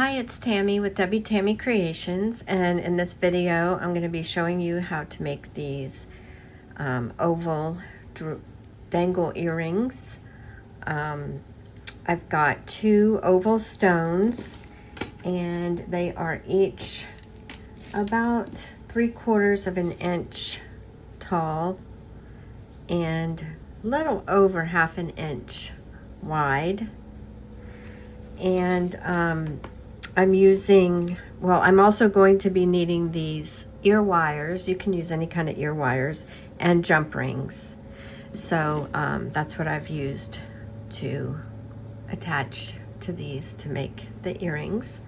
Hi, it's Tammy with Debbie Tammy Creations, and in this video I'm going to be showing you how to make these oval dangle earrings. I've got 2 oval stones, and they are each about 3/4 of an inch tall and a little over 1/2 inch wide. And I'm using, well, I'm also going to be needing these ear wires. You can use any kind of ear wires, and jump rings. So that's what I've used to attach to these to make the earrings.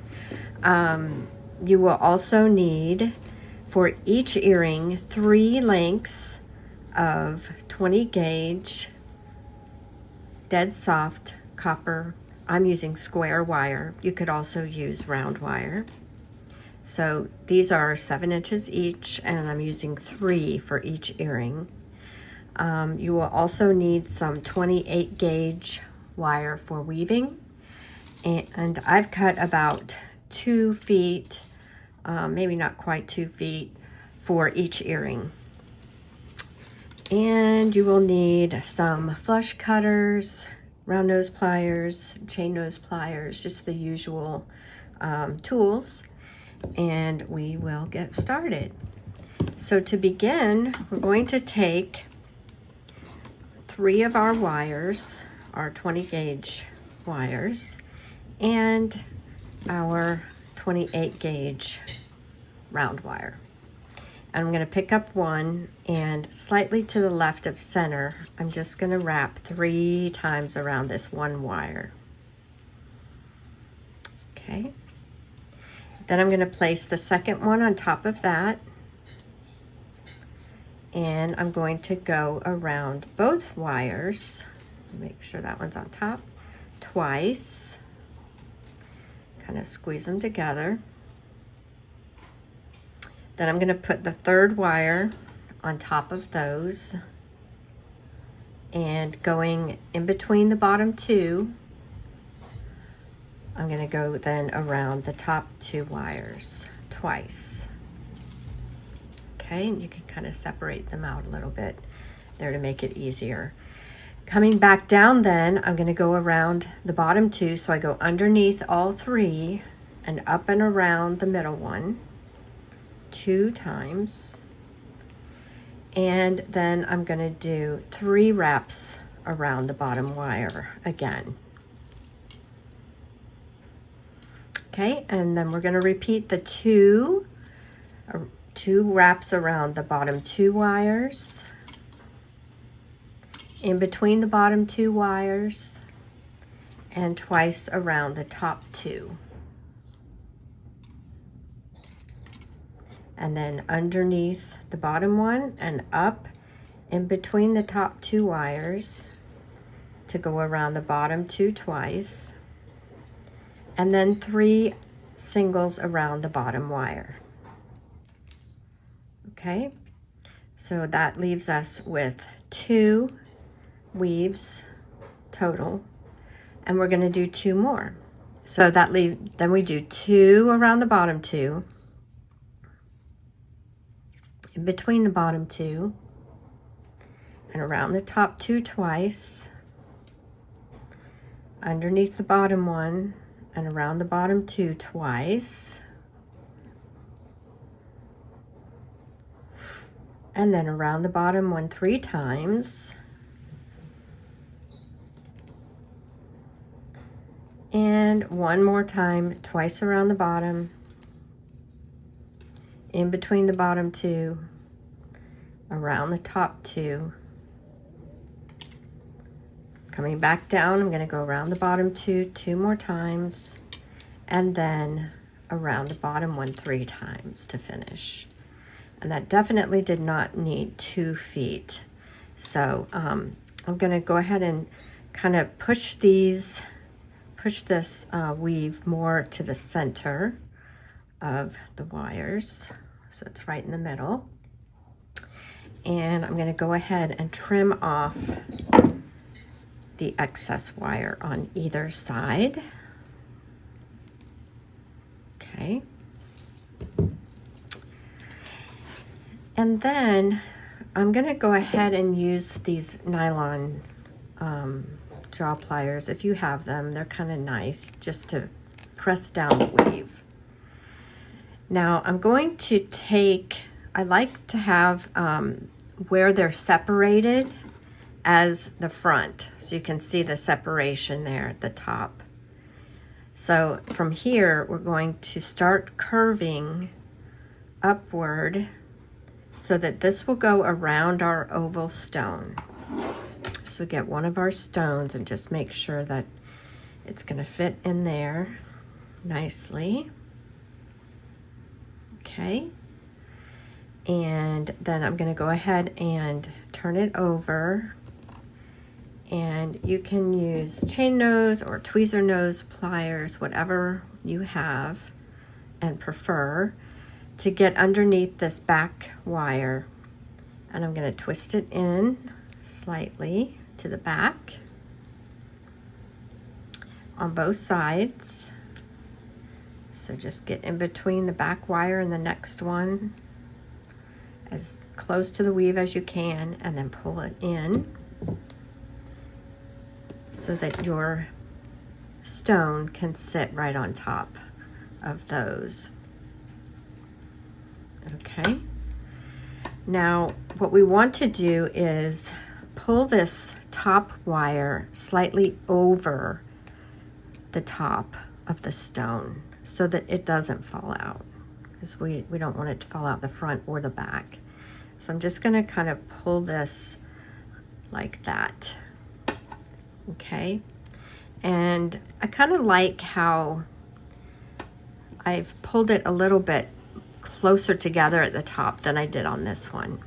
You will also need, for each earring, 3 lengths of 20 gauge dead soft copper. I'm using square wire. You could also use round wire. So these are 7 inches each, and I'm using 3 for each earring. You will also need some 28 gauge wire for weaving, and I've cut about 2 feet, maybe not quite 2 feet, for each earring. And you will need some flush cutters, round nose pliers, chain nose pliers, just the usual tools, and we will get started. So to begin, we're going to take 3 of our wires, our 20 gauge wires, and our 28 gauge round wire. I'm going to pick up one, and slightly to the left of center, I'm just going to wrap 3 times around this one wire. Okay. Then I'm going to place the second one on top of that, and I'm going to go around both wires. Make sure that one's on top twice. Kind of squeeze them together. Then I'm going to put the 3rd wire on top of those, and going in between the bottom 2, I'm going to go then around the top 2 wires twice. Okay, and you can kind of separate them out a little bit there to make it easier. Coming back down then, I'm going to go around the bottom 2, so I go underneath all 3 and up and around the middle one 2 times, and then I'm going to do 3 wraps around the bottom wire again. Okay, and then we're going to repeat the 2 wraps around the bottom 2 wires, in between the bottom 2 wires, and twice around the top 2. And then underneath the bottom one and up in between the top 2 wires to go around the bottom 2 twice, and then 3 singles around the bottom wire. Okay, so that leaves us with 2 weaves total, and we're going to do 2 more. So then we do 2 around the bottom 2, in between the bottom 2, and around the top 2 twice, underneath the bottom one and around the bottom 2 twice, and then around the bottom one 3 times, and one more time twice around the bottom, in between the bottom 2, around the top 2. Coming back down, I'm going to go around the bottom 2 more times, and then around the bottom one 3 times to finish. And that definitely did not need 2 feet. So I'm going to go ahead and kind of push this weave more to the center of the wires, so it's right in the middle. And I'm going to go ahead and trim off the excess wire on either side. Okay. And then I'm going to go ahead and use these nylon jaw pliers. If you have them, they're kind of nice just to press down the weave. Now I'm going to take, I like to have where they're separated as the front, so you can see the separation there at the top. So from here we're going to start curving upward so that this will go around our oval stone. So we get one of our stones and just make sure that it's going to fit in there nicely. Okay. And then I'm going to go ahead and turn it over, and you can use chain nose or tweezer nose pliers, whatever you have and prefer, to get underneath this back wire. And I'm going to twist it in slightly to the back on both sides. So just get in between the back wire and the next one as close to the weave as you can, and then pull it in so that your stone can sit right on top of those. Okay. Now what we want to do is pull this top wire slightly over the top of the stone so that it doesn't fall out, because we don't want it to fall out the front or the back. So I'm just going to kind of pull this like that. Okay. And I kind of like how I've pulled it a little bit closer together at the top than I did on this one.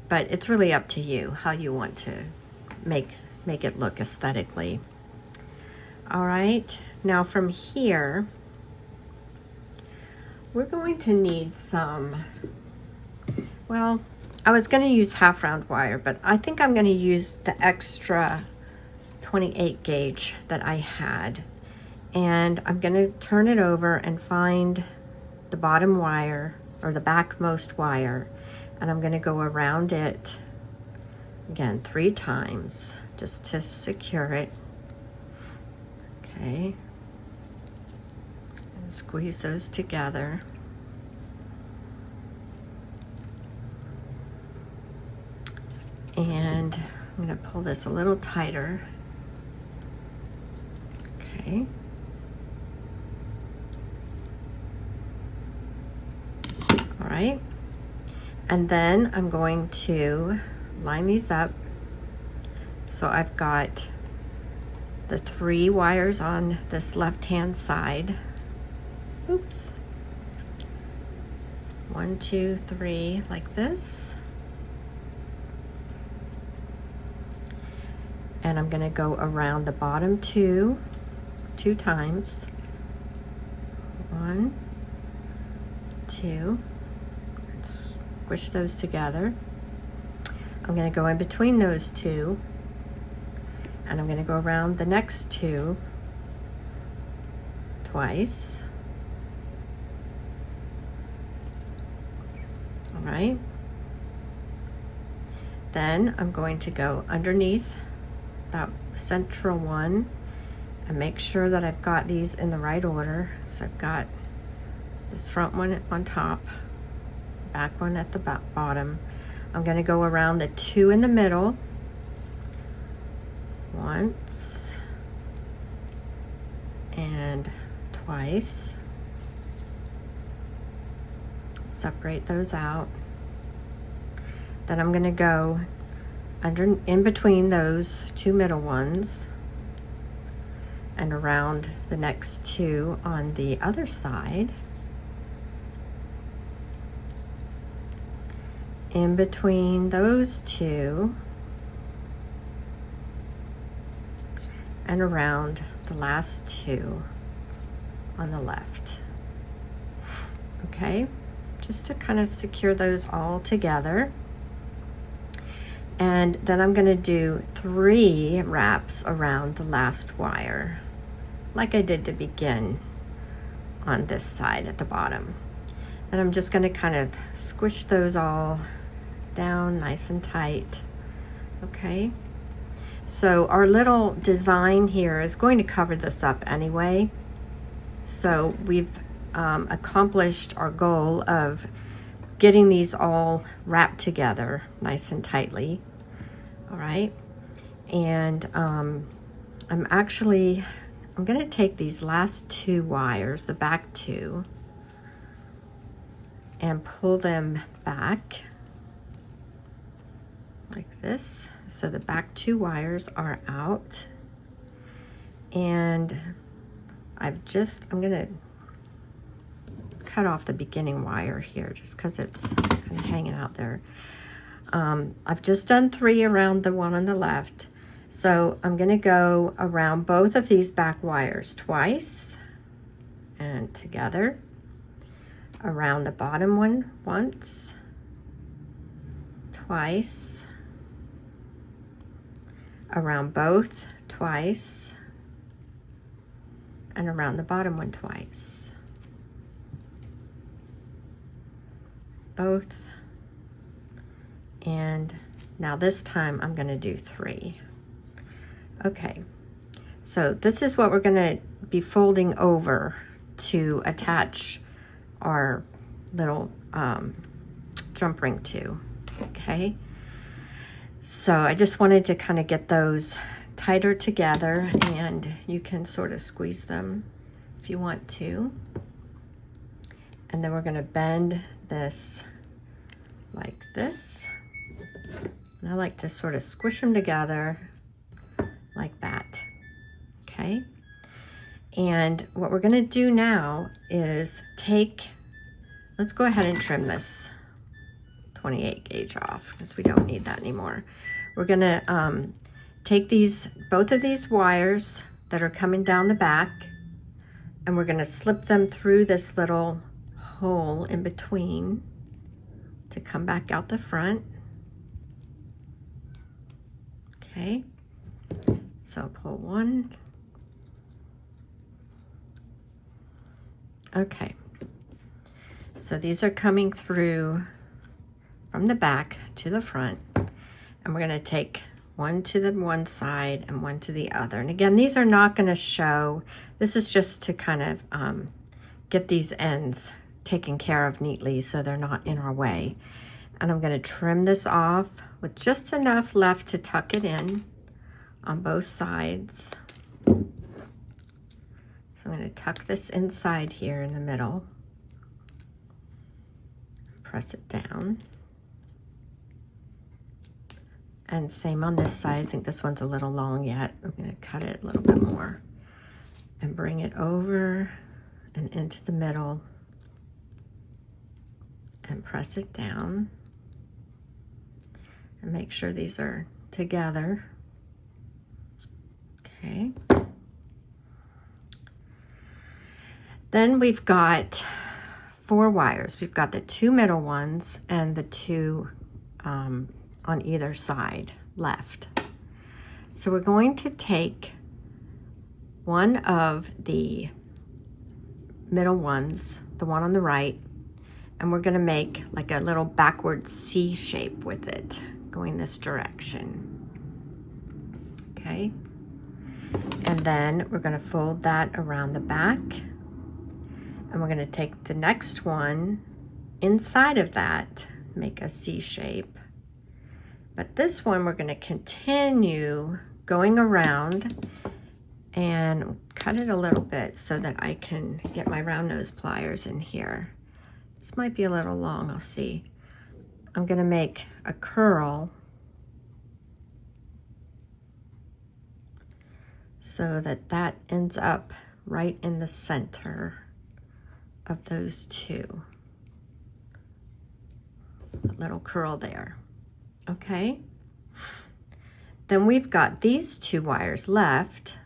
But it's really up to you how you want to make it look aesthetically. All right. Now from here, we're going to need some, well, I was going to use half round wire, but I think I'm going to use the extra 28 gauge that I had. And I'm going to turn it over and find the bottom wire, or the backmost wire, and I'm going to go around it again 3 times just to secure it. Okay. And squeeze those together. And I'm going to pull this a little tighter. Okay. All right. And then I'm going to line these up. So I've got the 3 wires on this left-hand side. Oops. 1, 2, 3, like this. And I'm going to go around the bottom 2 times. 1, 2. Squish those together. I'm going to go in between those 2, and I'm going to go around the next 2 twice. All right. Then I'm going to go underneath that central one and make sure that I've got these in the right order. So I've got this front one on top, back one at the bottom. I'm going to go around the 2 in the middle once and twice. Separate those out. Then I'm going to go in between those 2 middle ones and around the next 2 on the other side. In between those 2 and around the last 2 on the left. Okay, just to kind of secure those all together. And then I'm going to do 3 wraps around the last wire, like I did to begin on this side at the bottom. And I'm just going to kind of squish those all down nice and tight. Okay, so our little design here is going to cover this up anyway. So we've accomplished our goal of getting these all wrapped together nice and tightly. All right, and I'm going to take these last two wires, the back two, and pull them back like this. So the back two wires are out, and I'm going to cut off the beginning wire here just because it's kind of hanging out there. I've just done 3 around the one on the left. So I'm going to go around both of these back wires twice and together, around the bottom one once, twice, around both twice, and around the bottom one twice. Both. And now this time I'm going to do 3. Okay, so this is what we're going to be folding over to attach our little jump ring to. Okay, so I just wanted to kind of get those tighter together, and you can sort of squeeze them if you want to. And then we're going to bend this like this. And I like to sort of squish them together like that. Okay, and what we're going to do now is let's go ahead and trim this 28 gauge off because we don't need that anymore. We're going to take both of these wires that are coming down the back, and we're going to slip them through this little hole in between to come back out the front. Okay, so pull one. Okay, so these are coming through from the back to the front, and we're going to take one to the one side and one to the other. And again, these are not going to show. This is just to kind of get these ends taken care of neatly so they're not in our way. And I'm going to trim this off with just enough left to tuck it in on both sides. So I'm going to tuck this inside here in the middle. Press it down. And same on this side. I think this one's a little long yet. I'm going to cut it a little bit more and bring it over and into the middle and press it down. And make sure these are together. Okay. Then we've got 4 wires. We've got the 2 middle ones and the 2 on either side left. So we're going to take one of the middle ones, the one on the right, and we're going to make like a little backward C shape with it going this direction. Okay, and then we're going to fold that around the back, and we're going to take the next one inside of that, make a C shape. But this one we're going to continue going around and cut it a little bit so that I can get my round nose pliers in here. This might be a little long, I'll see. I'm going to make a curl so that that ends up right in the center of those 2. A little curl there. Okay. Then we've got these 2 wires left,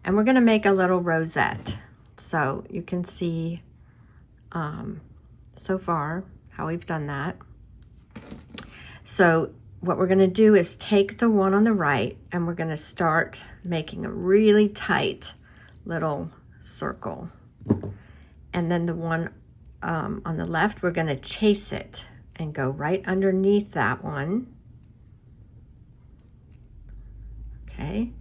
and we're going to make a little rosette. So you can see so far how we've done that. So what we're going to do is take the one on the right, and we're going to start making a really tight little circle And then the one on the left, we're going to chase it and go right underneath that one. Okay.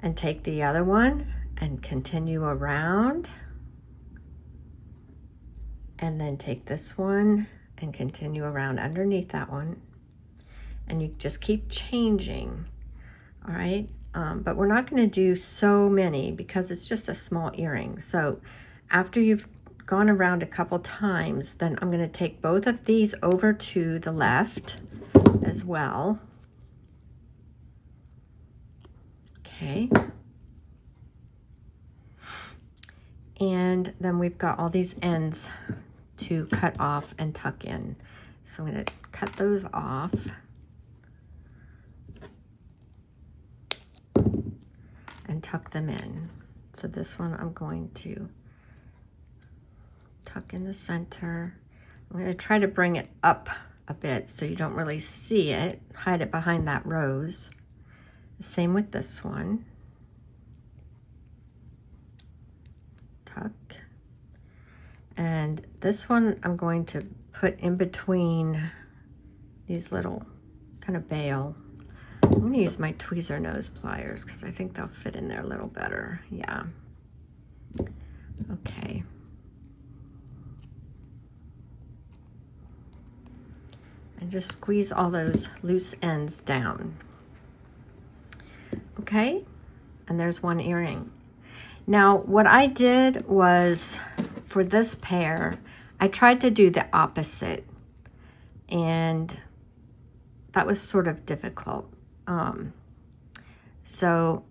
And take the other one and continue around. And then take this one and continue around underneath that one. And you just keep changing. All right. But we're not going to do so many because it's just a small earring. So after you've gone around a couple times, then I'm going to take both of these over to the left as well. Okay. And then we've got all these ends to cut off and tuck in. So I'm going to cut those off. And tuck them in. So this one I'm going to tuck in the center. I'm going to try to bring it up a bit so you don't really see it. Hide it behind that rose. Same with this one. Tuck. And this one I'm going to put in between these little kind of bail. I'm going to use my tweezer nose pliers because I think they'll fit in there a little better. Yeah. Okay. And just squeeze all those loose ends down. Okay. And there's one earring. Now, what I did was, for this pair, I tried to do the opposite. And that was sort of difficult. So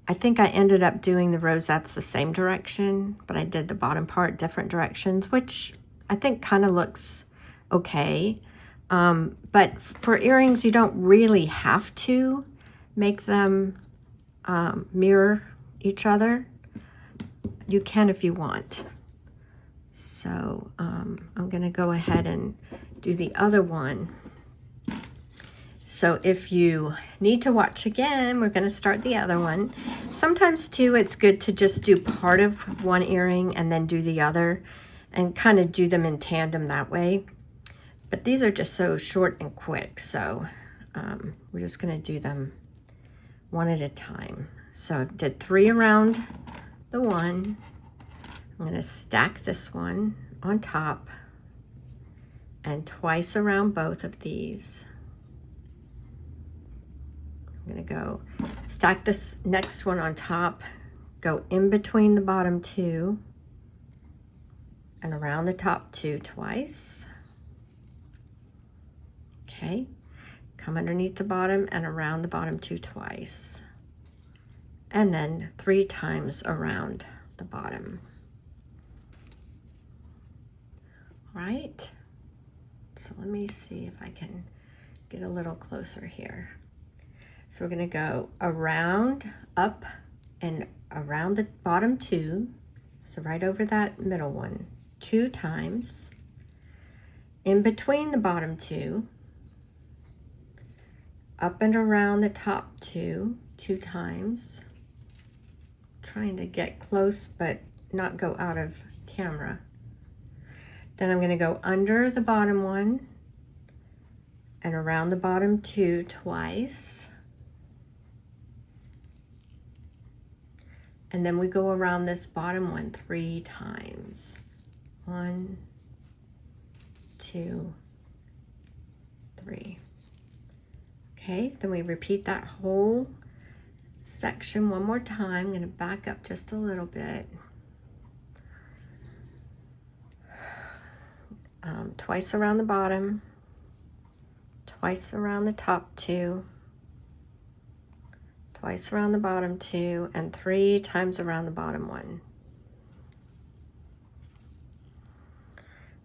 I think I ended up doing the rosettes the same direction, but I did the bottom part different directions, which I think kind of looks okay. But for earrings, you don't really have to make them mirror each other. You can if you want. So I'm going to go ahead and do the other one. So if you need to watch again, we're going to start the other one. Sometimes too, it's good to just do part of one earring and then do the other and kind of do them in tandem that way. But these are just so short and quick. So we're just going to do them one at a time. So I did 3 around the one. I'm going to stack this one on top and twice around both of these. I'm going to go stack this next one on top, go in between the bottom 2 and around the top 2 twice. Okay, come underneath the bottom and around the bottom 2 twice. And then 3 times around the bottom. All right, so let me see if I can get a little closer here. So we're going to go around, up, and around the bottom 2. So right over that middle one, 2 times. In between the bottom 2. Up and around the top 2, 2 times. Trying to get close, but not go out of camera. Then I'm going to go under the bottom one and around the bottom 2 twice. And then we go around this bottom one 3 times. 1, 2, 3. Okay, then we repeat that whole section one more time. I'm going to back up just a little bit. Twice around the bottom, twice around the top 2, twice around the bottom 2, and 3 times around the bottom 1.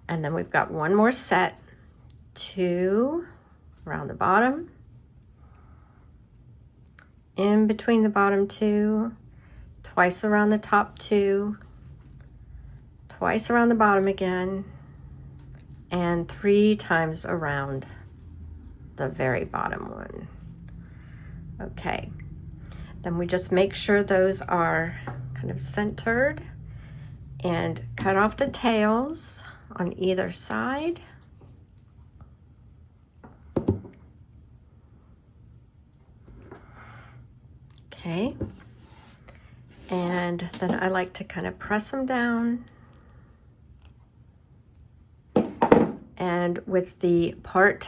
And then we've got one more set, 2 around the bottom, in between the bottom 2, twice around the top 2, twice around the bottom again, and 3 times around the very bottom one. Okay, then we just make sure those are kind of centered, and cut off the tails on either side. Okay, and then I like to kind of press them down, and with the part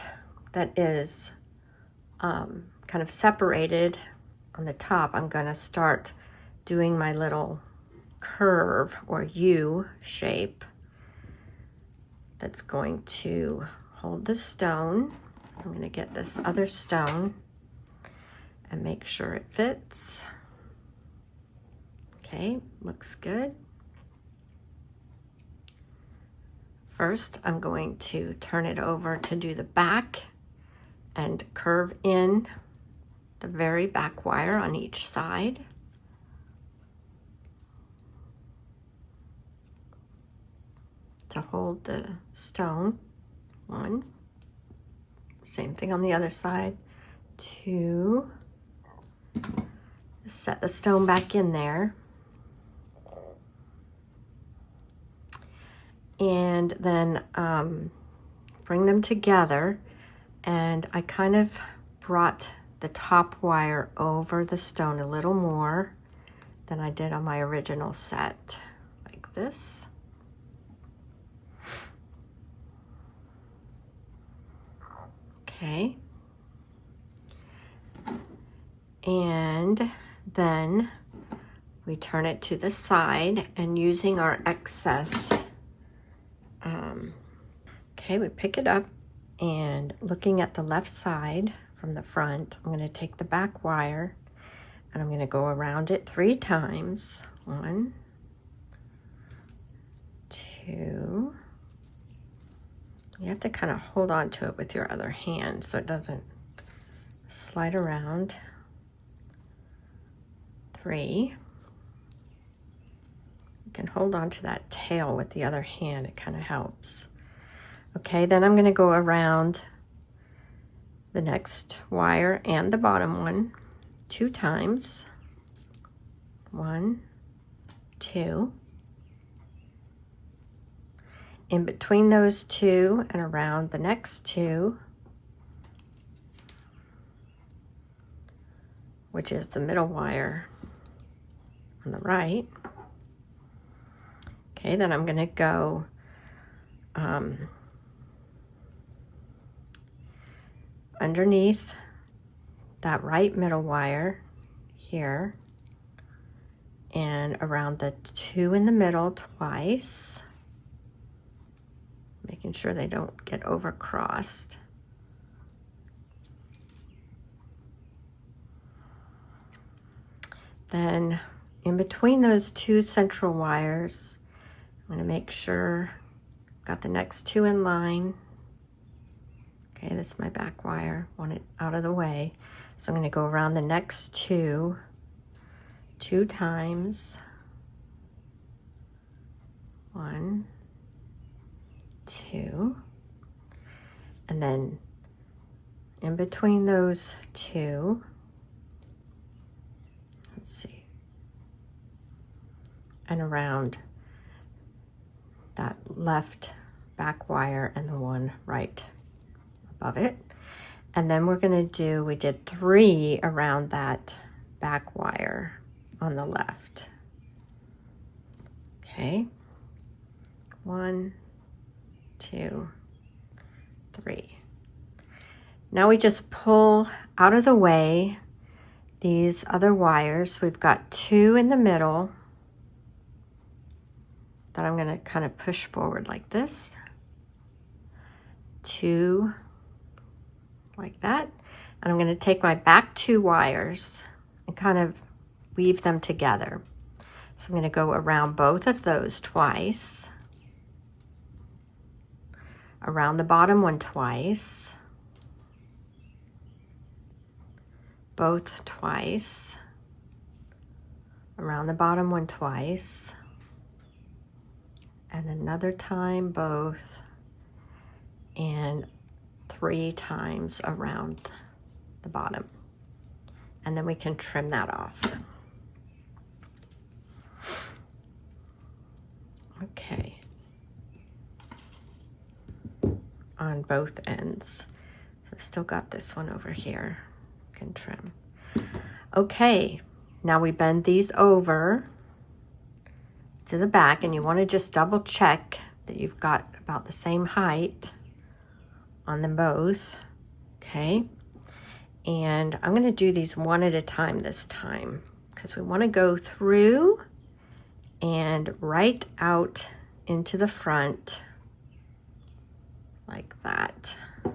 that is kind of separated on the top, I'm going to start doing my little curve or U shape that's going to hold the stone. I'm going to get this other stone and make sure it fits. Okay, looks good. First, I'm going to turn it over to do the back and curve in the very back wire on each side. To hold the stone. 1. Same thing on the other side. 2. Set the stone back in there. And then bring them together. And I kind of brought the top wire over the stone a little more than I did on my original set, like this. Okay. And then we turn it to the side, and using our excess, okay, we pick it up, and looking at the left side from the front, I'm going to take the back wire and I'm going to go around it 3 times. 1, 2. You have to kind of hold on to it with your other hand so it doesn't slide around. 3. You can hold on to that tail with the other hand, it kind of helps. Okay, then I'm going to go around the next wire and the bottom one 2 times. 1, 2. In between those 2 and around the next 2, which is the middle wire on the right. Okay, then I'm going to go underneath that right middle wire here and around the 2 in the middle twice, making sure they don't get overcrossed. Then in between those 2 central wires, I'm going to make sure I've got the next 2 in line. Okay, this is my back wire, want it out of the way. So I'm going to go around the next 2 times. 1, 2. And then in between those 2, let's see, and around that left back wire and the one right above it. And then we're going to do, we did 3 around that back wire on the left. Okay, 1, 2, 3. Now we just pull out of the way these other wires. We've got 2 in the middle that I'm going to kind of push forward like this. 2 like that. And I'm going to take my back 2 wires and kind of weave them together. So I'm going to go around both of those twice, around the bottom one twice, both twice, around the bottom one twice, and another time both, and 3 times around the bottom. And then we can trim that off. Okay. On both ends. So I've still got this one over here. Can trim. Okay, now we bend these over to the back, and you want to just double check that you've got about the same height on them both. Okay, and I'm going to do these one at a time this time, because we want to go through and right out into the front like that. And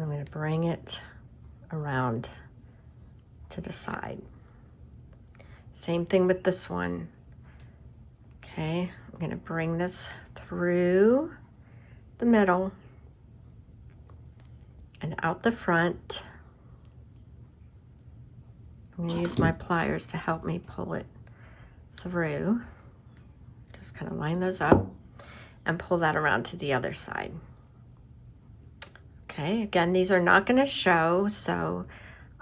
I'm going to bring it around to the side. Same thing with this one. Okay, I'm going to bring this through the middle and out the front. I'm going to use my pliers to help me pull it through. Just kind of line those up and pull that around to the other side. Okay, again, these are not going to show, so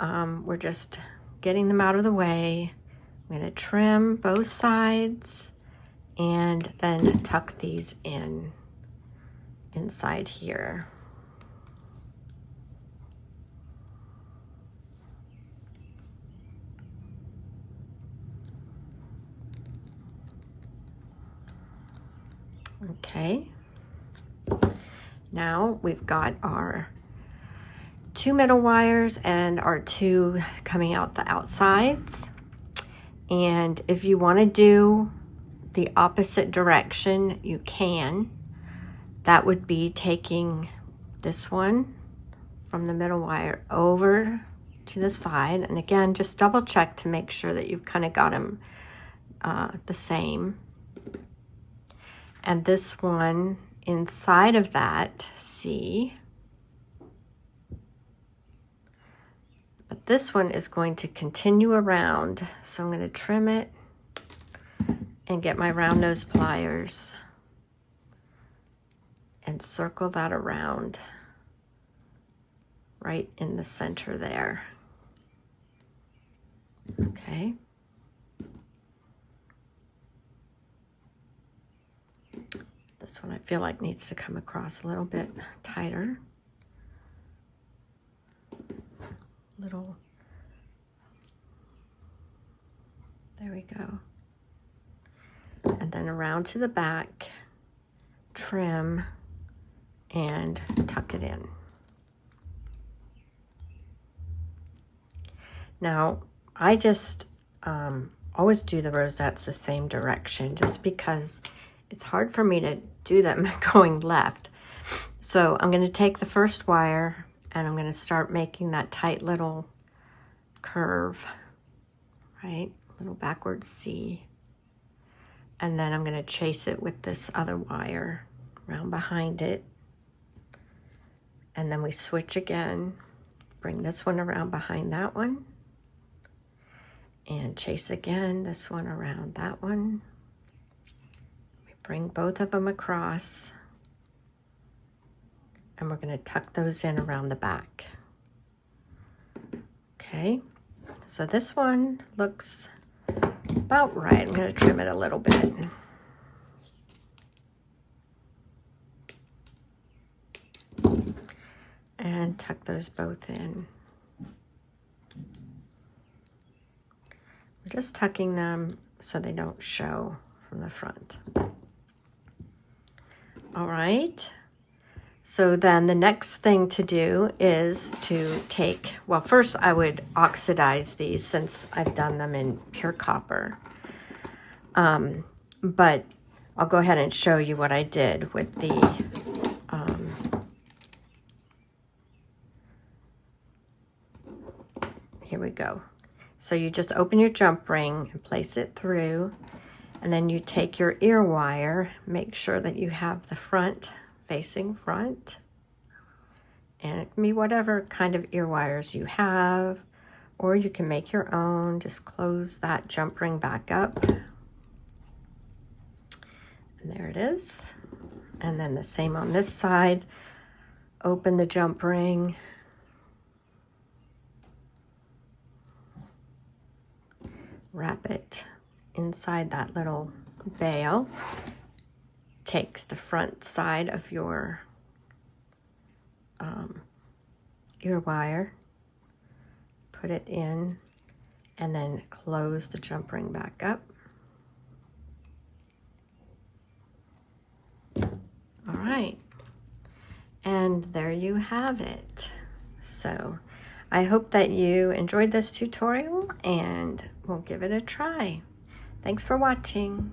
we're just getting them out of the way. I'm going to trim both sides and then tuck these in inside here. Okay, now we've got our 2 middle wires and our 2 coming out the outsides. And if you want to do the opposite direction, you can. That would be taking this one from the middle wire over to the side. And again, just double check to make sure that you've kind of got them the same. And this one inside of that, see? But this one is going to continue around. So I'm going to trim it and get my round nose pliers and circle that around right in the center there. Okay. This one I feel like needs to come across a little bit tighter. Little, there we go. And then around to the back, trim and tuck it in. Now, I just always do the rosettes the same direction just because it's hard for me to do them going left. So I'm going to take the first wire and I'm going to start making that tight little curve, right? Little backwards C. And then I'm going to chase it with this other wire around behind it. And then we switch again, bring this one around behind that one. And chase again, this one around that one. We bring both of them across. And we're going to tuck those in around the back. Okay, so this one looks about right. I'm going to trim it a little bit. And tuck those both in. We're just tucking them so they don't show from the front. All right. So then the next thing to do is to take, well, first I would oxidize these since I've done them in pure copper. But I'll go ahead and show you what I did with the here we go. So you just open your jump ring and place it through, and then you take your ear wire, make sure that you have the front facing front, and it can be whatever kind of ear wires you have, or you can make your own. Just close that jump ring back up, and there it is. And then the same on this side, open the jump ring, wrap it inside that little bail. Take the front side of your wire, put it in, and then close the jump ring back up. All right, and there you have it. So I hope that you enjoyed this tutorial and we'll give it a try. Thanks for watching.